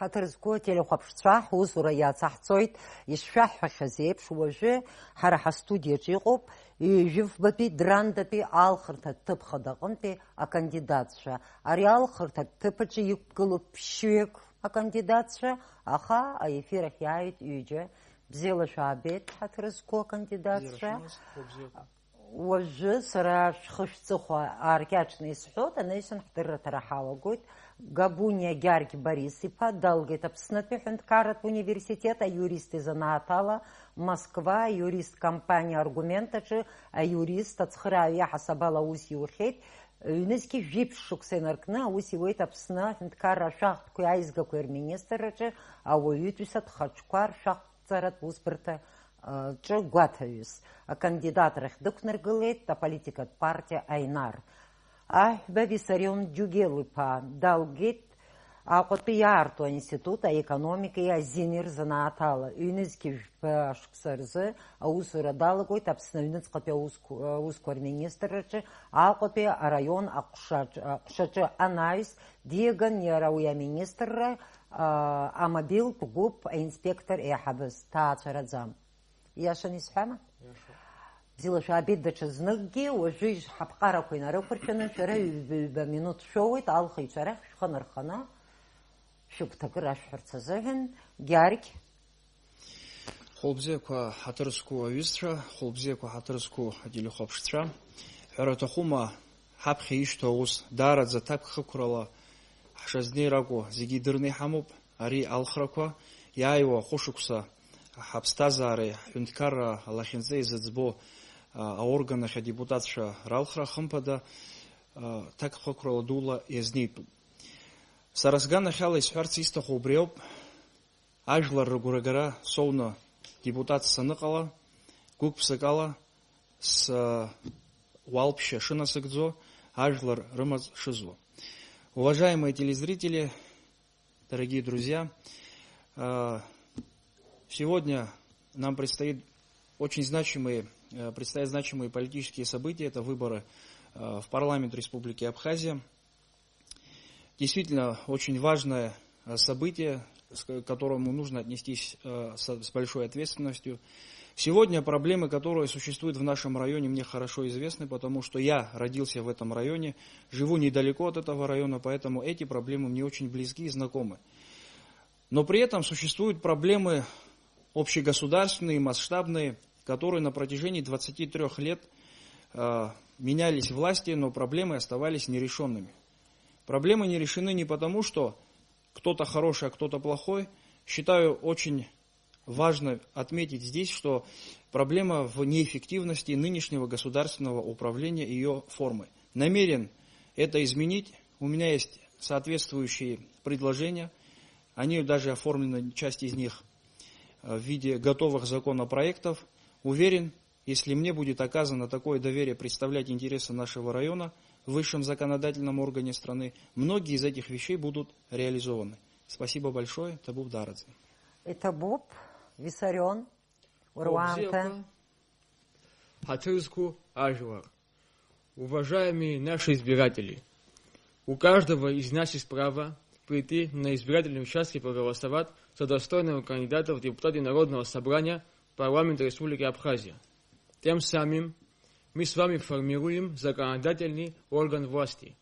Ҳаҭыр телехәаԥшцәа ҳусура иацаҳҵоит, ишшәаҳҳәахьаз еиԥш, уажәы ҳара ҳастудиаҿы иҟоуп ҩыфбатәи Драндатәи алхырҭатә ҭыԥ хадаҟынтәи акандидатцәа. Ари алхырҭатә ҭыԥаҿы иқәгылоуп ԥшьҩык акандидатцәа, аха аефир ахь иааит ҩыџьа. Бзиала шәаабеит, ҳаҭыр зқәу акандидатцәа. Уажәы сара шәхы шәҵыхәа ааркьаҿны исҳәоит, анаҩсан ҳдырраҭара ҳалагоит. Габуниа Георги Борис-иԥа далгеит Аԥснытәи Ҳәынҭқарратә университет аиурист изанааҭала Москва аиурист компаниа Аргумент аҿы аиурист ацхырааҩ иаҳасабала аус иухьеит. Ҩнызқьи жәиԥшь шықәса инаркны аус иуеит Аԥсны Аҳәынҭқарра ашәахтәқәеи аизгақәеи рминистрраҿы ауаҩытәыҩсатә хаҿқәа ршәахҵаратә усбарҭа ҿы гәаҭаҩыс. Акандидат рахь дықәнаргылеит аполитикатә партиа Аинар. Аҳәба Виссарион Џьугел-иԥа далгеит Аҟәатәи иаарту аинститут аекономикеи азини рзанааҭала. Ҩнызқьи жәпа шықәса рзы аусура далагоит Аԥсны аҩныҵҟатәи аусқәа рминистрраҿы Аҟәатәи араион аҟәшаҿы анаҩс диаган иара уи аминистрра амобилтә гәыԥ аинспектор еиҳабыз ҭаацәараӡам. Иашан исҳәама? Бзиала шәаабеит даҽазныкгьы, уажәы ҳаԥҟарақәа инарықәыршәаны шәара ҩба минуҭ шәоуеит, алхыҩцәа рахь шәхынырханы шәыгәҭакы рашәҳәарц азыҳәан. Георг. Хәылбзиақәа ҳаҭыр зқәу аҩызцәа, хәылбзиақәа ҳаҭыр зқәу ателехәаԥшцәа, ҳәара аҭахума ҳаԥхьа ишьҭоу аус даараӡа ҭакхықәрала ҳшазнеир акәу зегьы идырны иҳамоуп. Ари алхрақәа иааиуа хәышықәса ҳаԥсҭазаареи ҳҳәынҭқарра алахьынҵа изыӡбо аорганахь адепутатцәа ралхра хымԥада ҭакхықәрала дула иазнеитәуп. Сара сганахьала исҳәарц исҭаху убри ауп. Ажәлар рыгәрагара соуны депутат саныҟала, гәык-ԥсык ала суалԥшьа шынасыгӡо, ажәлар рымаҵ шызуа. Уважаемые телезрители, дорогие друзья, сегодня нам предстоят значимые политические события. Это выборы в парламент Республики Абхазия. Действительно, очень важное событие, к которому нужно отнестись с большой ответственностью. Сегодня проблемы, которые существуют в нашем районе, мне хорошо известны, потому что я родился в этом районе, живу недалеко от этого района, поэтому эти проблемы мне очень близки и знакомы. Но при этом существуют проблемы общегосударственные, масштабные, которые на протяжении 23 лет менялись власти, но проблемы оставались нерешенными. Проблемы не решены не потому, что кто-то хороший, а кто-то плохой. Считаю очень важно отметить здесь, что проблема в неэффективности нынешнего государственного управления и ее формы. Намерен это изменить. У меня есть соответствующие предложения. Они даже оформлены, часть из них, в виде готовых законопроектов. Уверен, если мне будет оказано такое доверие представлять интересы нашего района в высшем законодательном органе страны, многие из этих вещей будут реализованы. Спасибо большое. Табуб Дарадзе. Табуб, Виссарион, Уруанта. Хатырску Ажвар. Уважаемые наши избиратели, у каждого из нас есть право прийти на избирательные участки и проголосовать за достойного кандидата в депутаты Народного собрания парламента Республики Абхазия. Тем самым мы с вами формируем законодательный орган власти,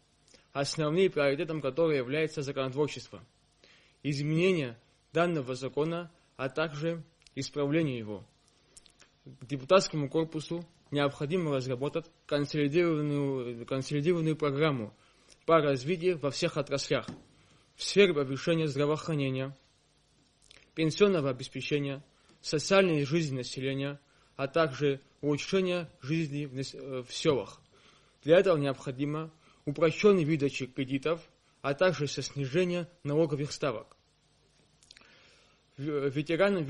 основным приоритетом которого является законотворчество, изменение данного закона, а также исправление его. К депутатскому корпусу необходимо разработать консолидированную программу по развитию во всех отраслях, в сфере повышения здравоохранения, пенсионного обеспечения, социальной жизни населения, а также улучшения жизни в селах. Для этого необходимо упрощенная выдача кредитов, а также со снижением налоговых ставок. Ветеранам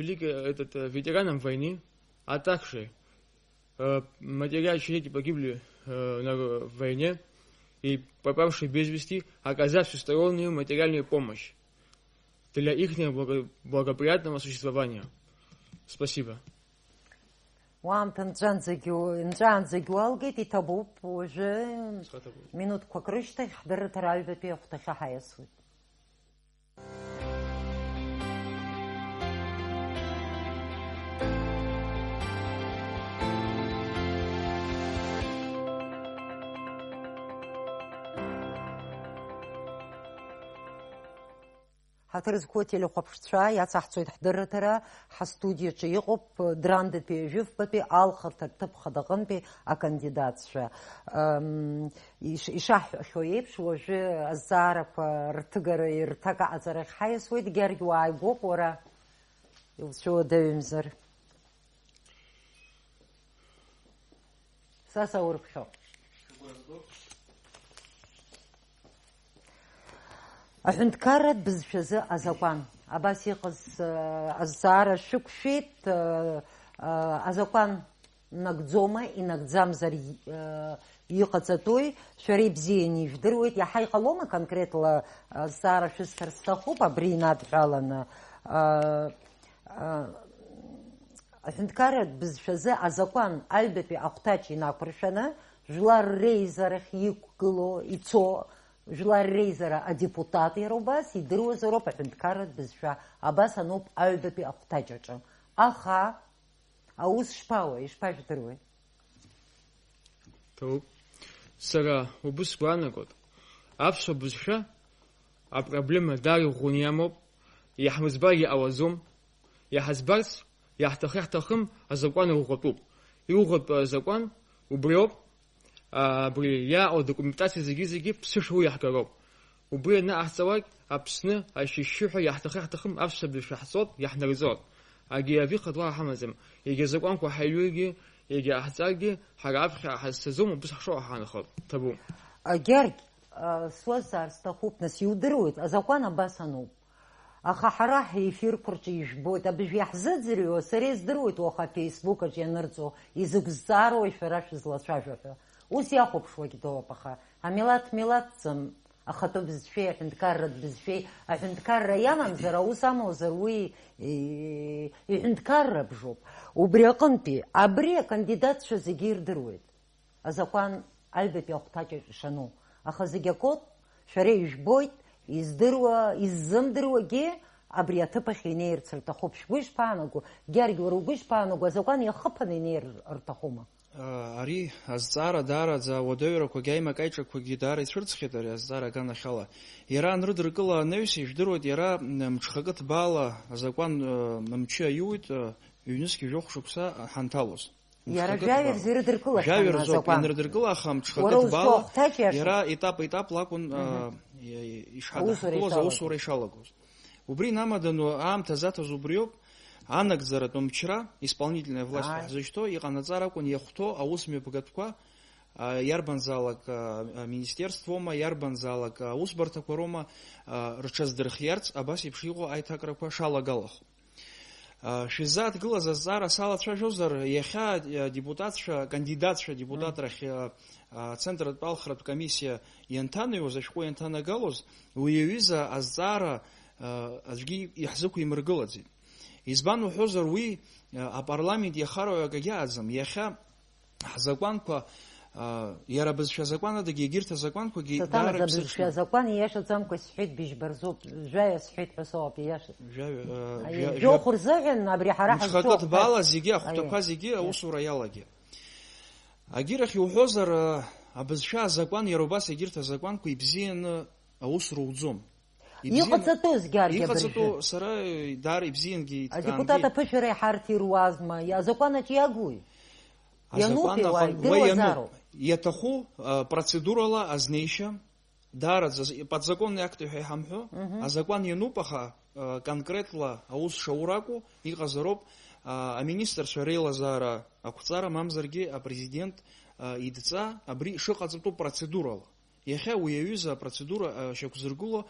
войны, а также матеря-дети погибли на войне и попавшие без вести, оказать всестороннюю материальную помощь для их благоприятного существования. Спасибо. Нҵәаанӡагьы уалгеит, иҭабуп, уажәы минуҭқәак рышьҭахь ҳдырраҭара аҩбатәи ахәҭахьы ҳаиасуеит. ҳаҭыр зқәу телехәаԥшцәа иацаҳҵоит ҳдырраҭара ҳастудиаҿы иҟоуп драндатәи ажәытәтәи алхырҭатә ҭыԥха даҟынтәи акандидатцәа. Ишаҳҳәахьоу еиԥш, уажәы азҵаарақәа рҭыгара ирҭак аҟаҵарахь ҳаиасуеит. Гьаргь уааигәоуп, уара иуцәуадаҩымзар. Са саурԥхьо. Аҳәынҭқарратә бызшәазы азакәан. Абас иҟаз азҵаара шәықәшәеит. Азакәан нагӡома, инагӡамзар иҟаҵатәуи, шәара ибзианы ижәдыруеит. Иаҳа иҟалома конкретла азҵаара шәысҭар сҭахуп абри инадҳәаланы. Аҳәынҭқарратә бызшәазы азакәан аҩбатәи ахәҭаҷ инақәыршәаны жәлар реизарахь иқәгыло, ицо жәлар реизара адепутат иара убас идыруазароуп аҳәынҭқарратә бызшәа. Абас ануп аҩбатәи ахәҭаҷаҿы. Аха аус шԥауеи, ишԥажәдыруеи? Ҭоуп. Сара убыс гәаанагоит. Аԥсуа бызшәа апроблема даара иӷәӷәаны иамоуп. Иаҳмыӡбар иҟалаӡом. Иаҳаӡбарц иаҳҭахым азакәан иӷәӷәатәуп. Иӷәӷәатәу азакәан убри ауп. Абри иааҟоу адокументациа зегьы ԥсыша уи иаҳгароуп. Убри анаҟаҳҵалак Аԥсны ашьшьыҳәа иаҳҭахым аԥсуа бызшәа ҳҵоит, иаҳнарҵоит. Агьи авихатә уаҳа ҳамаӡам. Егьа азакәанқәа ҳаиҩыргьы, егьа ҳаҳҵаргьы, ҳара аԥхьа ҳазцаӡом, убыс ҳшоуа ҳаанхоит. Ҭабуп. Гьаргь, суазҵаар сҭахуп, нас иудыруеит, азакәан абас ануп. Аха ҳара ҳефирқәа рҿы ижәбоит, абыжә иаҳзыӡырҩуа, сара издыруеит уаха фейсбукаҿ ианырҵо, изыгәзҵаарои шәара шәызлацәажәо ҳәа. Ус иахәаԥшуагьы доуп, аха амилаҭ милаҭӡам, ахатәы бызшәеи, аҳәынҭқарратә бызшәеи. Аҳәынҭқарра иамамзар, аус амоузар уи иҳәынҭқарра бжоуп. Убри аҟынтәи, абри акандидатцәа зегьы ирдыруеит. Азакәан аҩбатәи ахәҭаҷаҿ ишану. Аха зегьы акоуп, шәара ижәбоит, иззымдыруагьы абри аҭыԥахь инеирц рҭахуп. Шәгәы ишԥаанаго? Гьаргь, уара угәы ишԥаанаго? Азакәан иахыԥаны инеир рҭахума? Ари азҵаара даараӡа ауадаҩрақәагьы аимакаиҿақәагьы даара ицәырҵхьеит ари азҵаара аганахьала. Иара анрыдыркыла анаҩс ижәдыруеит, иара мҽхакы ҭбаала азакәан мчы аиуит ҩнызқь жәохә шықәса ҳанҭалоз. Иара жәаҩа ирыдыркылахьан жәаҩа рзоуп азакәан. ианрыдыркыла, аха мҽхакы ҭбаала иара етап лакәын ишҳадҳәылоз аусура ишалагоз. Убри намадану аамҭа заҭаз убриоуп. Анагӡаратә мчра исполнительная власть ҳзышьҭоу иҟанаҵар акәын иахәҭоу аусмҩаԥгатәқәа иарбанзаалак министерствома, иарбанзаалак аусбарҭақәа роума рҽаздырхиарц абас еиԥш иҟоу аиҭакрақәа шалагалахо. Шәизааҭгылаз азҵаара салацәажәозар, иахьа депутатцәа, кандидатцәа депутатрахь Центрратә алхратә комиссиа ианҭанаҩуаз, ашәҟәы ианҭанагалоз, уи аҩыза азҵаара аӡәгьы иаҳзықәимыргылаӡеит. Избан уҳәозар, уи апарламент иахароу акагьы аӡам. Иахьа ҳзакәанқәа, иара бызшәа закәанадагьы, егьырҭ азакәанқәагьы даара иԥсыҽны. Бызшәа азакәан ииашаӡамкәа сҳәеит, быжьбарзоуп, жәаҩа сҳәеит ҳәа соуп, ииашаз. Жәохә рзыҳәан абри ҳара ҳазҿу мҽхакы ҭбаала зегьы, ахәҭақәа зегьы аусура иалагеит. Агьирахь иуҳәозар, абызшәа азакәан иара убас егьырҭ азакәанқәа ибзианы аус руӡом. Иҟаҵатәыз Гьаргь абыржәы. Иҟаҵатәу сара даара ибзиангьы иҭкаангеит. Адепутат аԥышәара иҳарҭ ируазма, азакәанаҿ иагуи? Иаҭаху процедурала азнеишьа, даараӡа подзаконни акти ҳәа иҳамҳәо, азакәан иануп, аха конкретла аус шаур акәу иҟазароуп аминистрцәа реилазаара ақәҵара, мамзаргьы апрезидент идҵа абри шыҟаҵатәу процедурала. Иахьа уи аҩыза апроцедура шьақәзыргыло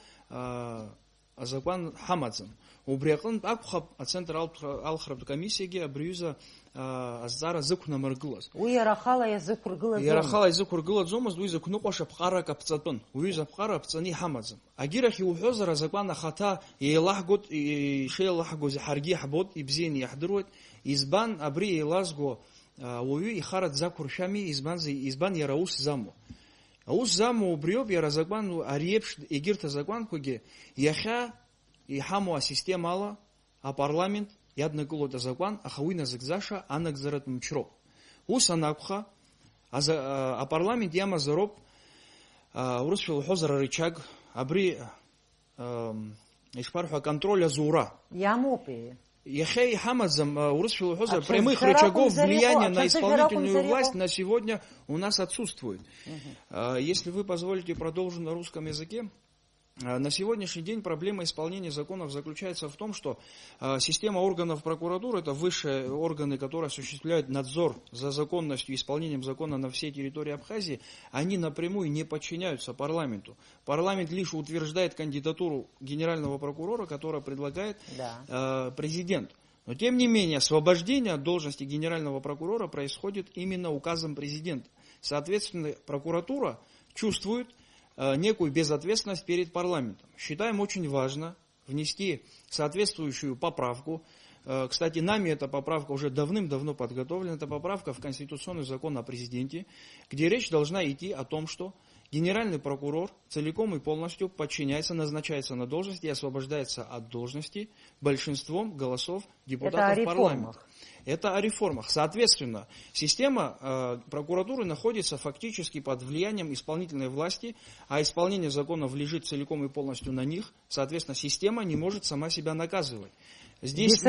азакәан ҳамаӡам. Убри аҟынтә акәхап ацентр алхратә комиссиагьы абри аҩыза азҵаара зықәнамыргылаз. Уи иара ахала иазықәыргылаӡомызт. Иара ахала изықәыргылаӡомызт, уи зықәныҟәаша ԥҟарак аԥҵатәын. Уҩыза аԥҟара аԥҵаны иҳамаӡам. Агьирахь иуҳәозар, азакәан ахаҭа еилаҳгоит, ишеилаҳгоз ҳаргьы иаҳбоит, ибзианы иаҳдыруеит. Избан абри еилазго ауаҩы ихара дзақәыршәами, избан иара аус замуа. Аус замуа убриоуп, иара азакәан ари еиԥш егьырҭ азакәанқәагьы иахьа иҳамоу асистемала апарламент иаднакылоит азакәан, аха уи назыгӡаша анагӡаратә мчроуп. Ус анакәха, апарламент иамазароуп, урысшәа уҳәозар арычаг, абри ишпарху контроля зура. Ямопи. Яхей Хамазам урысшил хоза А прямых чё рычагов зарехал? влияния А на чё исполнительную зарехал? власть на сегодня у нас отсутствует. Если вы позволите, продолжу на русском языке. На сегодняшний день проблема исполнения законов заключается в том, что система органов прокуратуры, это высшие органы, которые осуществляют надзор за законностью и исполнением закона на всей территории Абхазии, они напрямую не подчиняются парламенту. Парламент лишь утверждает кандидатуру генерального прокурора, которую предлагает президент. Но тем не менее, освобождение от должности генерального прокурора происходит именно указом президента. Соответственно, прокуратура чувствует некую безответственность перед парламентом. Считаем очень важно внести соответствующую поправку. Кстати, нами эта поправка уже давным-давно подготовлена. Это поправка в Конституционный закон о президенте, где речь должна идти о том, что генеральный прокурор целиком и полностью подчиняется, назначается на должность и освобождается от должности большинством голосов депутатов парламента. Это о реформах. Соответственно, система прокуратуры находится фактически под влиянием исполнительной власти, а исполнение законов лежит целиком и полностью на них. Соответственно, система не может сама себя наказывать. Здесь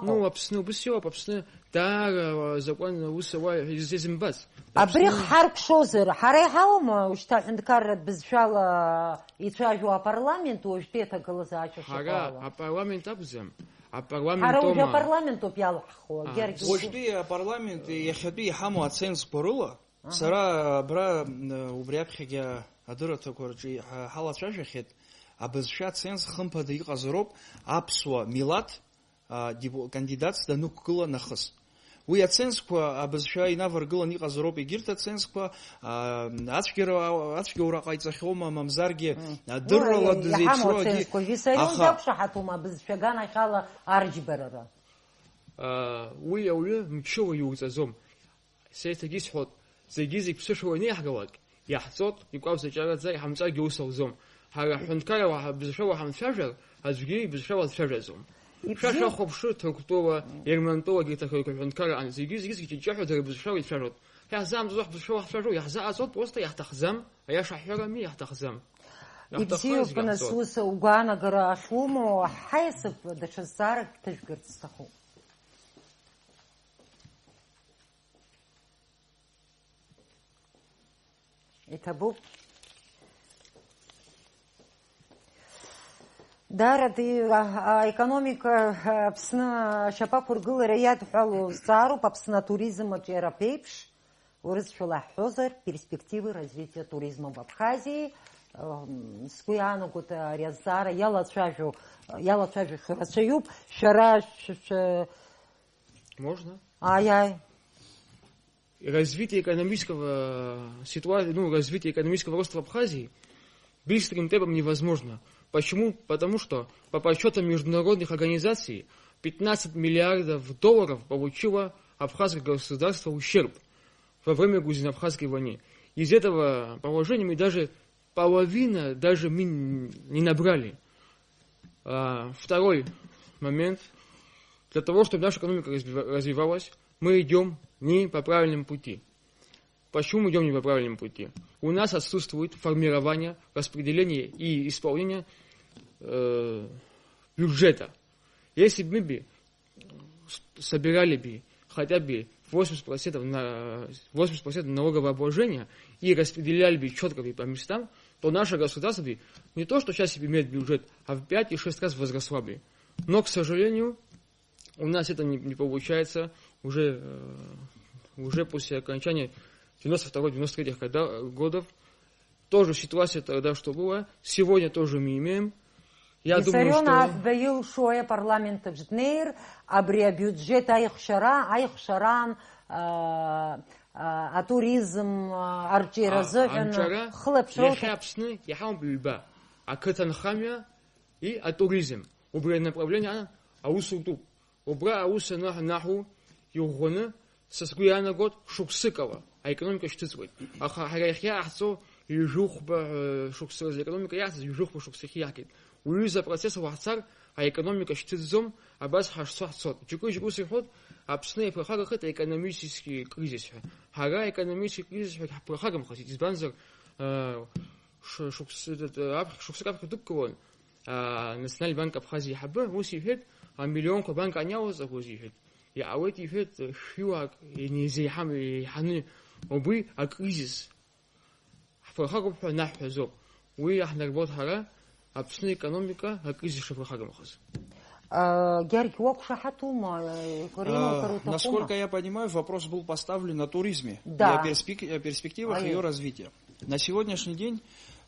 Ну, обсну, все, обсну. Да, закон усова из имбас. Абрих харк шозер, харайхаум, ушта хиндкар безшала итражу парламент, уште это голосача шагала. А парламент абзам. А парламент Хара уже парламент опялхо. Уште парламент яхаби хаму оценс порыла. Сара бра убряпхига адыра такорджи халачашахет. А безша ценс хампады иqazроп апсуа милат кандидат стануккыла нахыс. Уи аценсква абызша инаваргылан иqazроп егирт аценсква ацгера қайцахома мамзарге дыррала дызейцроги ахатума бызшагана хала арджберара. Уи ауе мчо юзазом. Сетагис хот зегизик псшони яхгалак. Яхцот иqavza ჭარაძე хамწა გიუსავზომ. Хара хунткара бызшава хамшажер, азги бызшава шажазом. Шаша хопшу токтова ермантова гитахой хунткара ан зигиз гитичахо дэр бызшава шажот. Язам зох бызшава шажо яхза азот просто яхтахзам, а я шахерами яхтахзам. Ибзиу пнасуса угана гара ашумо хайсып дашасарак тажгырцаху. Итабу Дарады экономика псна шапапургыл ряд халу цару папсна туризм европейш урысшула хозер перспективы развития туризма в Абхазии скуяну кута рязара яла чажу храсаюб шараш можно ай развитие экономического ситуации, развитие экономического роста в Абхазии быстрым темпом невозможно. Почему? Потому что по подсчетам международных организаций 15 миллиардов долларов получило абхазское государство ущерб во время грузино-абхазской войны. Из этого положения мы даже половина даже мы не набрали. Второй момент. Для того, чтобы наша экономика развивалась, мы идем не по правильному пути. Почему мы идем не по правильному пути? У нас отсутствует формирование, распределение и исполнение бюджета. Если бы мы собирали бы хотя бы 80% налогового обложения и распределяли бы четко по местам, то наше государство бы не то, что сейчас имеет бюджет, а в 5 и 6 раз возросло бы. Но, к сожалению, у нас это не получается уже после окончания 92-93 годов. Тоже ситуация тогда, что было. Сегодня тоже мы имеем. Я думаю, что... Отдаил шоя парламент бжднейр, абрия бюджет айхшаран, туризм, арчиразовен, хлебшрот. Яхапсны, яхам бюльба. А катанхамия и туризм. Убрали направление аусуту. Убра ауса наху югоны со скуяна год шуксыкова. аекономика шьҭыҵуеит. Аха ҳара иахьа иаҳҵо ҩ-хәба шықәса рзы аекономика иаҳҵаз ҩ-хәба шықәсахь иаҳгеит. Уҩыза апроцесс уаҳцар, аекономика шьҭыҵӡом, абас ҳашцо ҳцот. Џьыкәы-џьыкәы сиҳәоит, Аԥсны иаԥырхагахеит аекономически кризис ҳәа. Ҳара аекономически кризис ҳәа ҳаԥырхагамхазит, избанзар шықәсык аԥхьа дықәгылон Национальный банк Абхазиа иҳабы, ус иҳәеит, амиллионқәа банк аниалаҵақәоз иҳәеит. Иаауеит иҳәеит, шәҩыуаак еиҳаны убри акризис ҳԥырхагоуп ҳәа наҳҳәазоуп. Уи иаҳнарбоит ҳара Аԥсны экономика акризис шаԥырхагамхаз. Насколько я понимаю, вопрос был поставлен на туризме и о перспективах ее развития. На сегодняшний день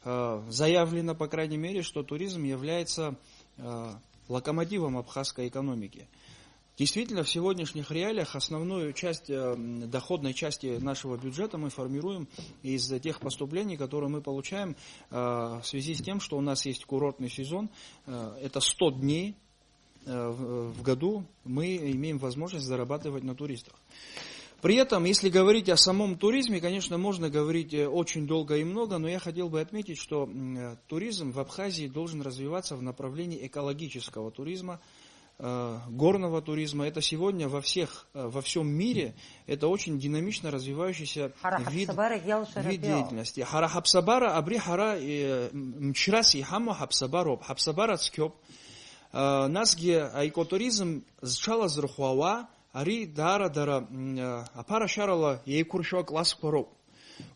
заявлено, по крайней мере, что туризм является локомотивом абхазской экономики. Действительно, в сегодняшних реалиях основную часть доходной части нашего бюджета мы формируем из тех поступлений, которые мы получаем в связи с тем, что у нас есть курортный сезон. Это 100 дней в году мы имеем возможность зарабатывать на туристах. При этом, если говорить о самом туризме, конечно, можно говорить очень долго и много, но я хотел бы отметить, что туризм в Абхазии должен развиваться в направлении экологического туризма, горного туризма. Это сегодня во всем мире это очень динамично развивающийся вид деятельности. Хара хапсабара абри хара мчраси хама хапсабароп хапсабара цкёп. Насге экотуризм зчала зрхуава ари дара апара шарала еикуршо класс пороп.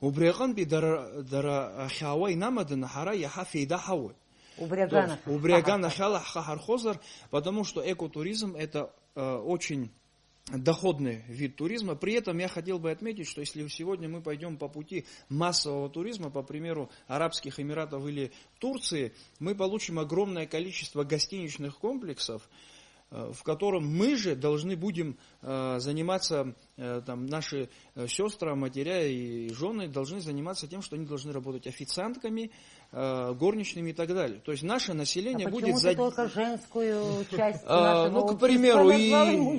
Убреган би дара хауай намадын хара яха фейда хауай. Убрегана хала хахархозар, потому что экотуризм это очень доходный вид туризма. При этом я хотел бы отметить, что если сегодня мы пойдем по пути массового туризма, по примеру Арабских Эмиратов или Турции, мы получим огромное количество гостиничных комплексов, в котором мы же должны будем заниматься, там, наши сестры, матеря и жены должны заниматься тем, что они должны работать официантками, горничными и так далее. То есть наше население будет... Почему только женскую часть нашего ну, к примеру, и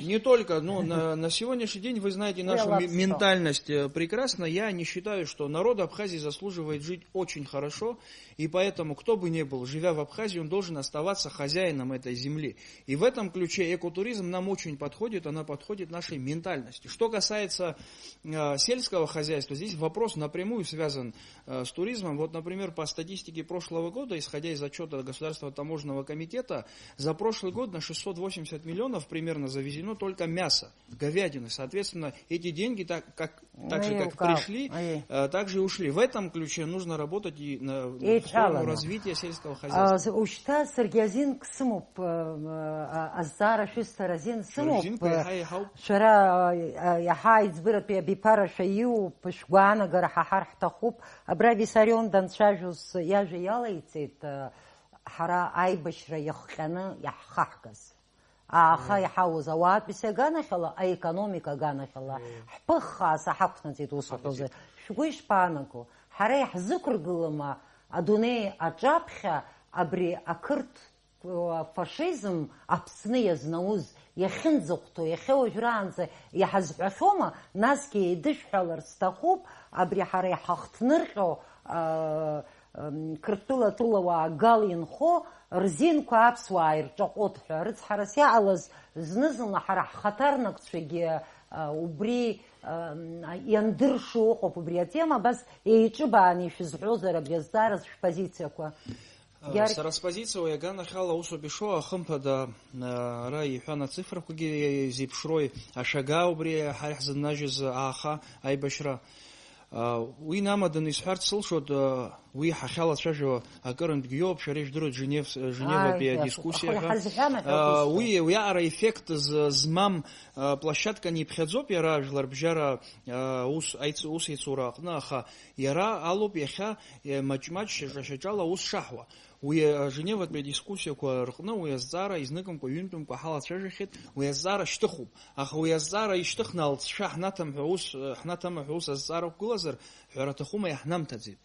не только, но на сегодняшний день вы знаете нашу ментальность прекрасно. Я не считаю, что народ Абхазии заслуживает жить очень хорошо, и поэтому, кто бы ни был, живя в Абхазии, он должен оставаться хозяином этой земли. И в этом ключе экотуризм нам очень подходит, она подходит нашей ментальности. Что касается сельского хозяйства, здесь вопрос напрямую связан с туризмом. Вот, например, по статистике прошлого года, исходя из отчета Государственного таможенного комитета, за прошлый год на 680 миллионов примерно завезено только мясо, говядины. Соответственно, эти деньги так же, как пришли, так же и ушли. В этом ключе нужно работать и в сторону развития сельского хозяйства. Иажәа иалаиҵеит ҳара аибашьра иахҟьаны иаҳхаҳгаз. Аха иҳауз ауаатәыҩса аганахьала, аекономика аганахьала, ҳԥыххаа саҳақәнаҵеит ус уҳәозы. Шәгәы ишԥаанаго? Ҳара иаҳзықәыргылама адунеи аҿаԥхьа абри ақырҭ фашизм Аԥсны иазнауз иахьынӡахәҭоу, иахьауажәраанӡа иҳазҳәахьома, насгьы еидышәҳәалар сҭахуп, абри ҳара иҳахҭнырҟьо Кыртәыла-тәылауаа гал инхо рзинқәа аԥсуаа ирҿаҟәот ҳәа рыцҳарас иаҟалаз зны-зынла ҳара ҳхаҭарнакцәагьы убри иандыршо ыҟоуп убри атема, абас еиҿыбааны ишәызҳәозар абри азҵаараз шәпозициақәа. Сара спозициа иаганахьала усоуп ишоу, ахымԥада ара иҳәан ацифрақәагьы зеиԥшрои ашага убри ҳара ҳзыннажьыз ааха аибашьра. Уи намаданы исҳәарц сылшоит, уи ҳахьалацәажәо акырынтәгьы иоуп, шәара ижәдыруеит Женеватәи адискуссиаҳәа. Уи аҟара еффект змам площадканы иԥхьаӡоп иара жәларбжьара ус еицура аҟны, аха иара алоуп иахьа маҷ-маҷ шьаҿа-шьаҿала ус шаҳуа. Уи Женеватәи адискуссиақәа рҟны уи азҵаара изныкымкәа ҩынтәымкәа ҳалацәажәахьеит, уи азҵаара шьҭыхуп. Аха уи азҵаара ишьҭыхны алҵшәа ҳнаҭама ҳәа ус азҵаара қәгылазар, ҳәара аҭахума иаҳнамҭаӡеит.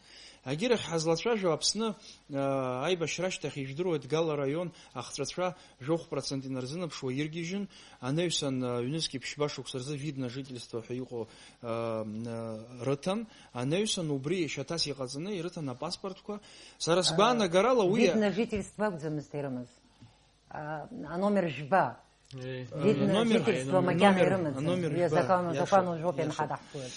Агирах ҳазлацәажәо Аԥсны аибашьра ашьҭахь ижәдыруеит Гала раион ахҵәацәа 1% инарзынаԥшуа иргьежьын, анаҩсан ҩнызқьи ԥшьба шықәса рзы видно жительство ҳәа иҟоу рыҭан, анаҩсан убри шьаҭас иҟаҵаны ирыҭан апаспортқәа. Сара сгәаанагарала уи видно жительство акәӡамызт ирымаз. Аномер жьба. Видно жительство макьана ирымаӡамызт. Закону жопен ҳадаҳхуеит.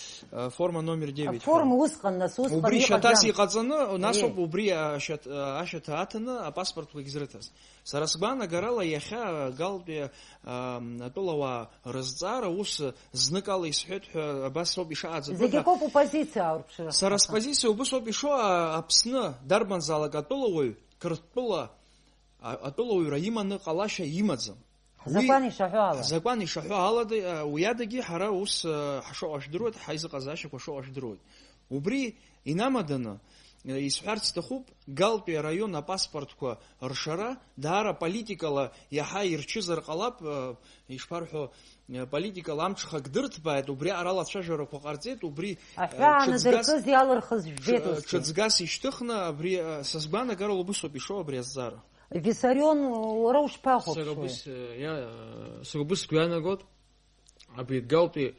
Форма номер 9. Форма усҟан нас усҟан убри шьаҭас иҟаӡам. иҟаҵаны, нас ауп убри ашьаҭа аҭаны апаспортқәа егьзрыҭаз. Сара сгәаанагарала иахьа Галтәи атәылауаа рызҵаара ус зныкала исҳәеит ҳәа абас ауп ишааӡатәу. Зегьы коуп оппозициа аурԥшра. Сара спозициа убыс ауп ишоу Аԥсны дарбанзаалак атәылауаҩ Қырҭтәыла атәылауаҩра иманы ҟалашьа имаӡам. Закәан ишаҳәо ала. Закәан ишаҳәо ала уи адагьы ҳара ус ҳшоуа жәдыруеит, ҳаизыҟазаашьақәа шоуа жәдыруеит. Убри инамаданы исҳәарц сҭахуп Галтәи араион апаспортқәа ршара даара политикала иаҳа ирчызар ҟалап, ишԥарҳәо, политикала амҽхак дырҭбааит, убри аралацәажәарақәа ҟарҵеит, убри аҳәаанадыркыз иалырхыз жәбеит ус. ҽыӡгас ишьҭыхны абри сызгәаанагарала убыс ауп ишоу абри азҵаара. Виссарион уара ушԥахәаԥшуеи? Сара убыс сгәаанагот абри Галтәи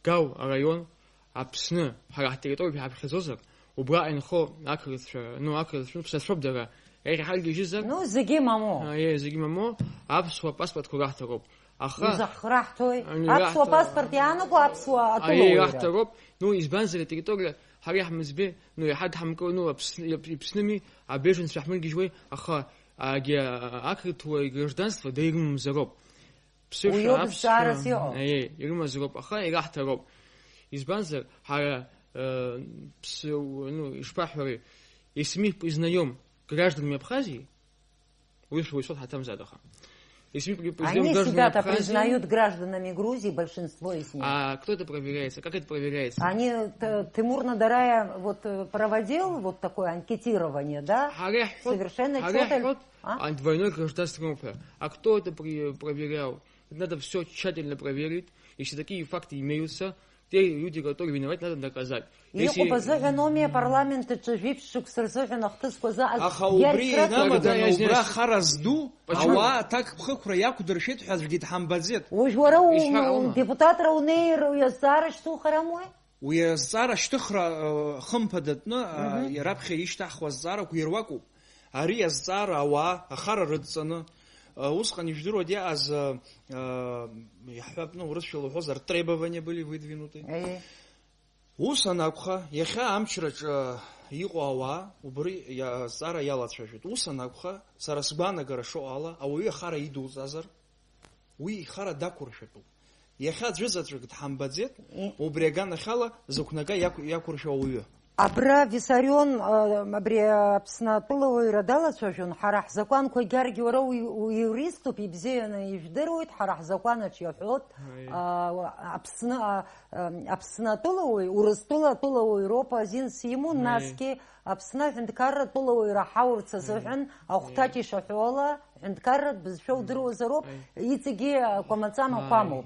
Гау араион Аԥсны ҳара ҳтериториа ҳаԥхьаӡозар, убраҟа инхо ақырҭцәа ԥсацәоуп дара. Иахьҳаргьежьызар, зегьы мамоу. Зегьы мамоу, аԥсуа паспортқәа раҳҭароуп. Узаҳраҳҭои? Аԥсуа паспорт иаанаго аԥсуа атәылауаҩра. Раҳҭароуп. Избанзар атериториа ҳара иаҳмыӡбе, иаҳа дҳамкыро, иԥсными, абеженцәа ҳмыргьежьуеи, аха ақырҭуа гражданство ирымамзароуп. Уиоуп зҵаарас иҟоу. Ирымазароуп, аха ираҳҭароуп. Избанзар ҳара ишԥаҳәари, если мы признаем гражданами Абхазии, высшего суд Хатамзадаха. Если мы признаем Они гражданами себя-то Абхазии, признают гражданами Грузии, большинство из них. а кто это проверяется? Как это проверяется? Тимур Надарая проводил вот такое анкетирование, да? Совершенно четко. Двойное гражданство. А кто это проверял? Надо все тщательно проверить. Если такие факты имеются, те люди, которые виноваты, надо доказать. Иҟоуп азыҳәан апарламент аҿы жәиԥшь-шықәса рзыҳәан ахҭысқәа заҟаз. Аха убри инамаданы убра хара зду, ауаа аҭакԥхықәра иақәдыршәеит ҳәа аӡәгьы дҳамбаӡеит. Уажә уара депутатра унеир уиазҵаара шьҭухарамуеи? Уи азҵаара шьҭыхра хымԥадатәны раԥхьа ишьҭаҳхуа азҵаарақәа ируакуп. Ари азҵаара ауаа ахара рыдҵаны усҟан ижәдыруеит иааз иаҳҳәап, урысшәала уҳәозар, требования были выдвинуты. Ус анакәха, иахьа амчраҿы иҟоу ауаа убри азҵаара иалацәажәоит. Ус анакәха, сара сгәаанагара шоу ала, ауаҩы ахара идуҵазар, уи ихара дақәыршәатәуп. Иахьа аӡәызаҵәык дҳамбаӡеит, убри аганахьала зықәнага иақәыршәо ауаҩы. Абра Виссарион абри Аԥсны атәылауаҩра далацәажәон, ҳара ҳзакәанқәа егьаргьы уара уиуриступ, ибзианы ижәдыруеит, ҳара ҳзакәанаҿ иаҳәоит Аԥсны атәылауаҩ, Урыстәыла атәылауаҩроуп азинс имун, насгьы Аԥсны аҳәынҭқарра атәылауаҩра ҳаурц азыҳәан ахәҭаҷ ишаҳәо ала, ҳәынҭқарратә бызшәа удыруазароуп, иҵегьы кәамаҵама қәамоуп.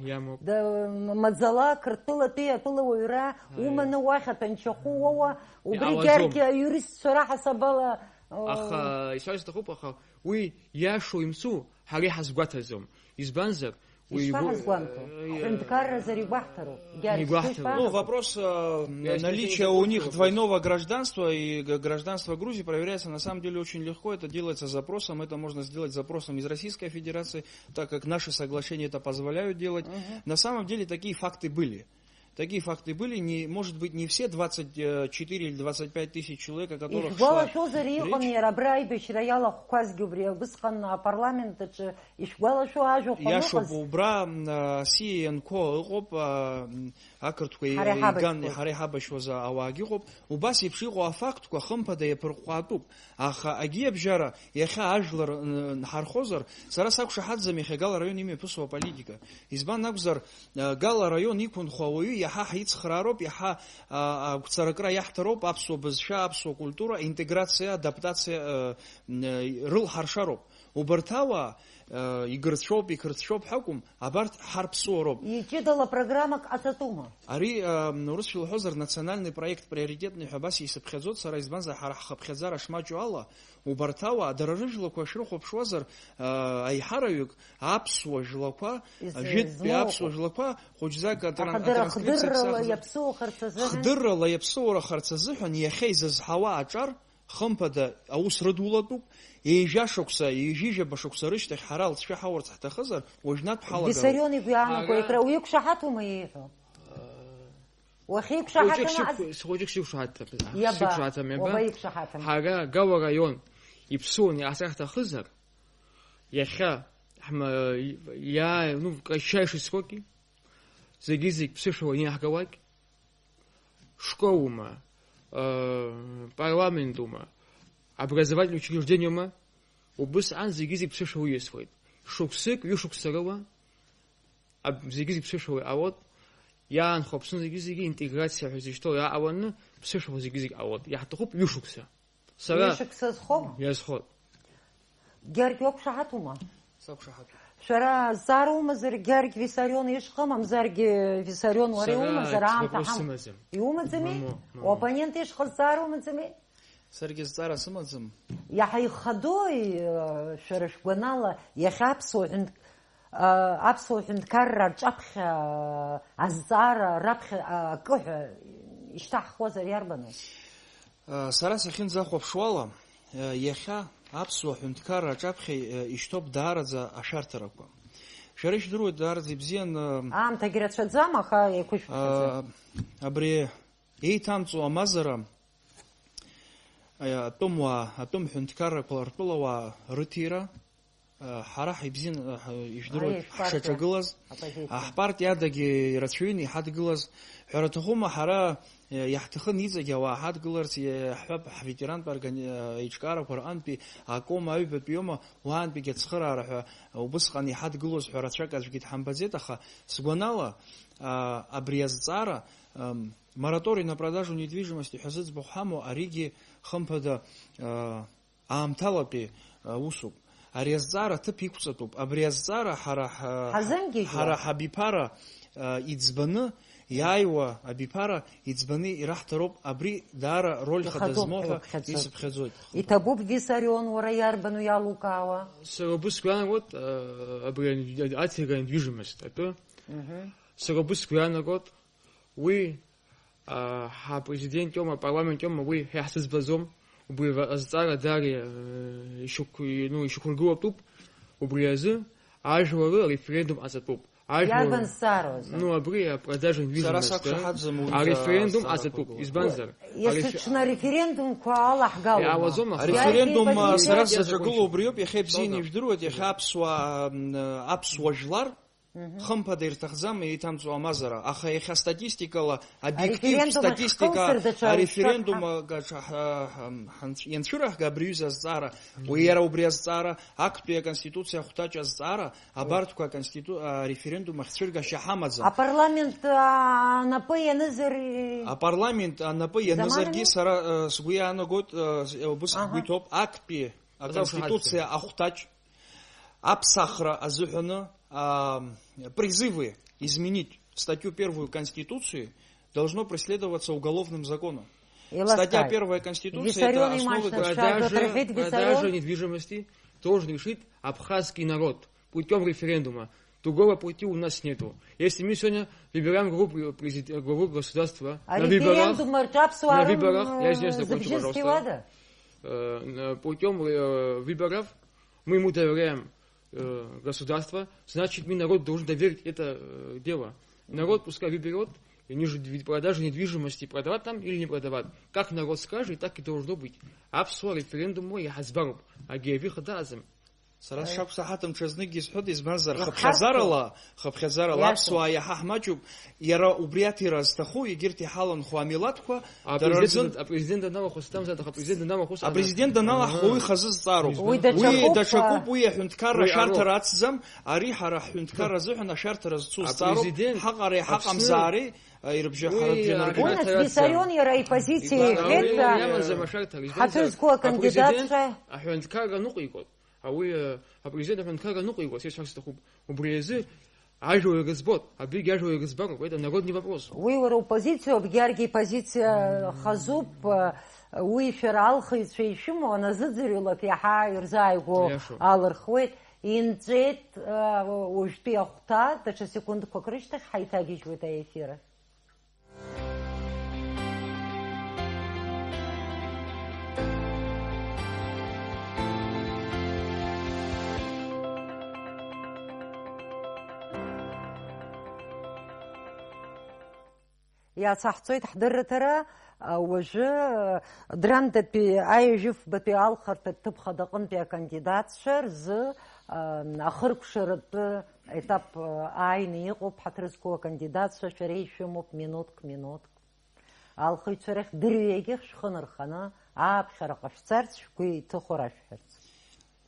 Маӡала Қырҭтәылатәи атәылауаҩра уманы уахь аҭәанчахәы уоуа, убригьы аиуристцәа раҳасабала. Аха исҳәарц сҭахуп, аха уи иашоу имцу ҳара иҳазгәаҭаӡом. Избанзар вопрос наличия у них двойного гражданства и гражданства Грузии проверяется на самом деле очень легко. Это делается запросом. Это можно сделать запросом из Российской Федерации, так как наши соглашения это позволяют делать. На самом деле такие факты были. Такие факты были, может быть, не все 24 или 25 тысяч человек, о которых шла речь. Я чтобы убра СНК иҟоуп, ақырҭқәа иҳареиҳабашьуаз ауаагьы ыҟоуп, убас еиԥш иҟоу афактқәа хымԥада иаԥырҟәҟәатәуп. Аха агьиабжьара иахьа ажәлар ҳархозар, сара сақәшаҳаҭӡам иахьа Гала раион имҩаԥысуа политика. Избан акәзар, Гала раион иқәынхо ауаҩы иаҳа ҳицхраароуп, иаҳа агәцаракра иаҳҭароуп аԥсуа бызшәа, аԥсуа культура, интеграциа, адаптациа рылҳаршароуп. убарҭ игырцәоуп, иқырцәоуп ҳакәым, абарҭ ҳарԥсуароуп. Иҷыдала программак ҟаҵатәума? Ари урысшәа илҳәозар национальный проект приоритетный ҳәа абас исыԥхьаӡоит сара избанзар ҳара ҳхыԥхьаӡара шмаҷу ала, убарҭ ауаа дара рыжәлақәа шрыхәаԥшуазар аиҳараҩык аԥсуа жәлақәа, жәытәтәи аԥсуа жәлақәа хәыҷӡак хдыррала иаԥсоурахарц азыҳәан иахьа изызҳауа аҿар хымԥада аус рыдулатәуп. Еижьа шықәса, еижьыжьаба шықәса рышьҭахь ҳара алҵшәа ҳауарц ҳҭахызар, уажәнатә ҳалагалоит. Виссарион игәы иаанаго икра уиқәшаҳаҭума ииҳәо? Уахьиқәшаҳаҭыма? Схәыҷык сиқәшаҳаҭым. Уабаиқәшаҳаҭым. Ҳара Гауа раион иԥсуан иҟасҵар ҳҭахызар, иахьа кратчайшие сроки, зегьы ԥсышәала иаҳгауагь, школума, парламентума, образовательное учреждение убысҟан зегьы ԥсышәала ииасуеит. Шықәсык, ҩышықәса рыла зегьы ԥсышәала иҟалоит. Иаанхо Аԥсны зегьы интеграциа ҳәа изышьҭоу иааҟаланы ԥсышәала зегьы ҟалоит. Иаҳҭахуп ҩышықәса. Ҩышықәса зхома? Иазхоит. Гьаргь уақәшаҳаҭума? Сақәшаҳаҭуп. Шәара зҵаара умазар Гьаргь Виссарион ишҟа, мамзаргьы Виссарион уара иумазар аамҭа иумаӡами? Уоппонент ишҟа зҵаара умаӡами? Саргьы зҵаара сымаӡам. Иаҳа ихадои шәара шәгәанала иахьа аԥсуа ҳәынҭқарра рҿаԥхьа азҵаара раԥхьа акы ҳәа ишьҭаҳхуазар иарбану? Сара сахьынӡахәаԥшуала, иахьа аԥсуа ҳәынҭқарра аҿаԥхьа ишьҭоуп даараӡа ашәарҭарақәа. Шәара ишдыруеит даараӡа ибзианы аамҭагьы рацәаӡам, аха еиқәышәқәаӡам. Абри еиҭамҵуа амазара атәым ҳәынҭқаррақәа ртәылауаа рыҭира ҳара ҳибзиан ишдыруеит ҳшаҿагылаз, ҳпартиадагьы ирацәаҩын иҳадгылаз, ҳәара аҭахума ҳара иаҳҭахын иҵегьы ауаа ҳадгыларц иаҳҳәап ҳветерантә еиҿкаарақәа рҟантәи акома аҩбатәи иоума уаантәигьы ацхыраара ҳәа убысҟан иҳадгылоз ҳәа рацәак аӡәгьы дҳамбаӡеит, аха сгәанала абри азҵаара мораторий на продажу недвижимости ҳәа зыӡбахә ҳамоу аригьы хымԥада аамҭалатәи усуп. Ари азҵаара ҭыԥ иқәҵатәуп. Абри азҵаара ҳара ҳабиԥара иӡбаны иааиуа абиԥара иӡбаны ираҳҭароуп. Абри даара роль хада змоу ҳәа исыԥхьаӡоит. Иҭабуп Виссарион уара иарбану иалукаауа? Сара убыс сгәанагоит абри ацыга недвижимост атәы. Сара убыс сгәанагоит уи ҳапрезидент иоума, апарламент иоума, уи иаҳзыӡбаӡом. Убри азҵаара даара ишьақәыргылатәуп. Убри азы ажәлары ареферендум ҟаҵатәуп. Иарбан зҵаароз? Абри апродажа недвижимости ареферендум ҟаҵатәуп. Избанзар? Иасыҽны ареферендумқәа алаҳгалома? Иаауаӡом. Ареферендум сара сзаҿагыло убри ауп. Иахьа ибзианы ижәдыруеит, иахьа аԥсуа жәлар хымԥада ирҭахӡам еиҭамҵуа амазара, аха иахьа статистикала обиектив статистика ареферендум ианцәыраҳга абри аҩыза азҵаара, иара убри азҵаара актәи аконституциа ахәҭаҷ азҵаара абарҭқәа ареферендум ахьцәыргашьа ҳамаӡам. Апарламент анапы ианызар? Апарламент анапы ианызаргьы сара сгәы иаанагоит, убысҟан сгәы иҭоуп, актәи аконституциа ахәҭаҷ аԥсахра азыҳәаны призывы изменить статью 1 Конституции должно преследоваться уголовным законом. Статья 1 Конституции – это основа продажи недвижимости должен решить абхазский народ путем референдума. Другого пути у нас нету. Если мы сегодня выбираем главу государства на выборах, я извиняюсь, закончу, пожалуйста, путем выборов мы ему доверяем государство, значит, народ должен доверить это дело. Народ пускай выберет продажу недвижимости, продавать там или не продавать. Как народ скажет, так и должно быть. Аԥсуа референдум иаҳазбароуп, агьи хадазым. Сара сшақәсаҳаҭым ҽазнык изҳәоит, избанзар хыԥхьаӡарала аԥсуаа иаҳа ҳмаҷуп, иара убри аҭира зҭаху, егьырҭ иҳаланхо амилаҭқәа апрезидент даналаҳхуа уи хазы зҵаароуп. Уи даҽакуп, уи аҳәынҭқарра ашәарҭара ацӡам, ари ҳара ҳҳәынҭқарра азыҳәан ашәарҭара зцу зҵаароуп, ҳаҟареи ҳаҟамзаареи Виссарион иара ипозициа иҳәеит, ҳаҭызқәа акандидатцәа аҳәынҭқарра ныҟәигоит. ауи апрезидент аҳәынҭқарра аныҟәиго сеиҳәарц сҭахуп, убри азы ажәлар ирыӡбот, абригь ажәлар ирыӡбароуп, это народный вопрос. Уи уара упозициа, Бгьаргьы ипозициа хазуп, уи шәара алхыҩцәа ишәымоу аназыӡырҩлак иаҳа ирзааигәо алырхуеит. Инҵәеит уажәтәи ахәҭа, даҽа секундқәак рышьҭахь ҳаиҭагьежьуеит аефир ахь. Иацаҳҵоит ҳдырраҭара уажәы драндатәи аиажәыфбатәи алхарҭатә ҭыԥхада аҟынтәи акандидатцәа рзы ахыркәшаратәы етап ааины иҟоуп, ҳаҭыр зқәу акандидатцәа шәара ишәымоуп минуҭк. Алхыҩцәа рахь дырҩегьых шәхы нырханы ааԥхьара ҟашәҵарц, шәгәы иҭыхо рашәҳәарц.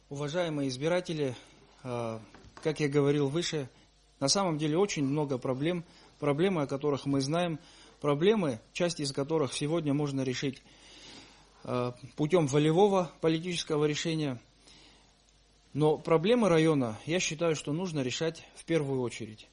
Уважаемые избиратели, как я говорил выше, на самом деле очень много проблемы, о которых мы знаем, проблемы, часть из которых сегодня можно решить путем волевого политического решения. Но проблемы района, я считаю, что нужно решать в первую очередь.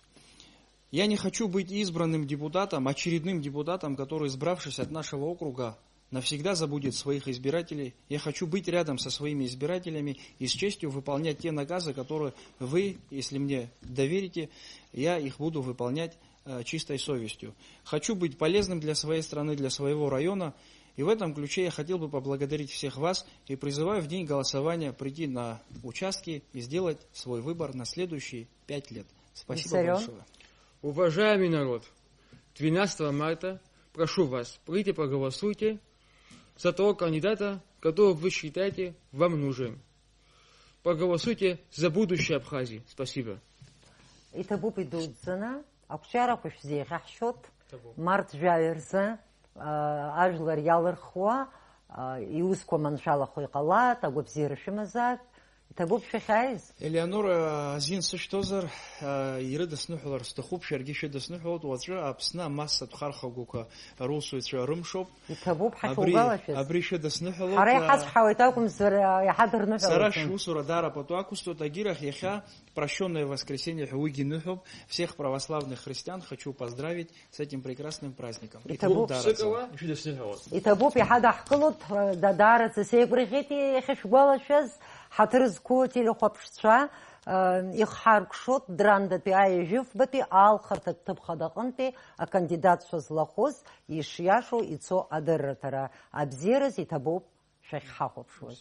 Я не хочу быть избранным депутатом, очередным депутатом, который, избравшись от нашего округа, навсегда забудет своих избирателей. Я хочу быть рядом со своими избирателями и с честью выполнять те наказы, которые вы, если мне доверите, я их буду выполнять чистой совестью. Хочу быть полезным для своей страны, для своего района. И в этом ключе я хотел бы поблагодарить всех вас и призываю в день голосования прийти на участки и сделать свой выбор на следующие 5 лет. Спасибо большое. Уважаемый народ, 12 марта прошу вас, прийти проголосуйте за того кандидата, которого вы считаете вам нужен. Проголосуйте за будущее Абхазии. Спасибо. Ақәҿиарақәа шәзеиӷьаҳшьоит, март жәаҩа рзы ажәлар иалырхуа, иусқәа маншәалахо иҟалат, агәабзиара шәымазаап, иҭабуп шәахьааиз. Елеонора азин сышьҭозар, ирыдысныҳәалар сҭахуп, шәаргьы шәыдысныҳәалоит, уаҵәы Аԥсны амассатә хархагәақәа русуҩцәа рымшоуп. Иҭабуп ҳашәугалашәыз. Абри шәыдысныҳәалоит. Ҳара иҳацҳауеит акәымзар иаҳа дырныҳәалоит. Сара шәусура дарапату ақәысҭоит, агьирахь иахьа прощенное воскресенье уигьы ныҳәоуп. Всех православных христиан хочу поздравить с этим прекрасным праздником. Иҭабуп иаҳа даҳкылоит, даараӡа сеигәырӷьеит иахьа шәгәалашәаз, ҳаҭыр зқәу телехәаԥшцәа ихҳаркшоит драндатәи аиажәыфбатәи алхарҭатә ҭыԥхада аҟынтәи акандидатцәа злахәыз ишиашоу ицо адырраҭара. Абзиараз иҭабуп шәахьҳахәаԥшуаз.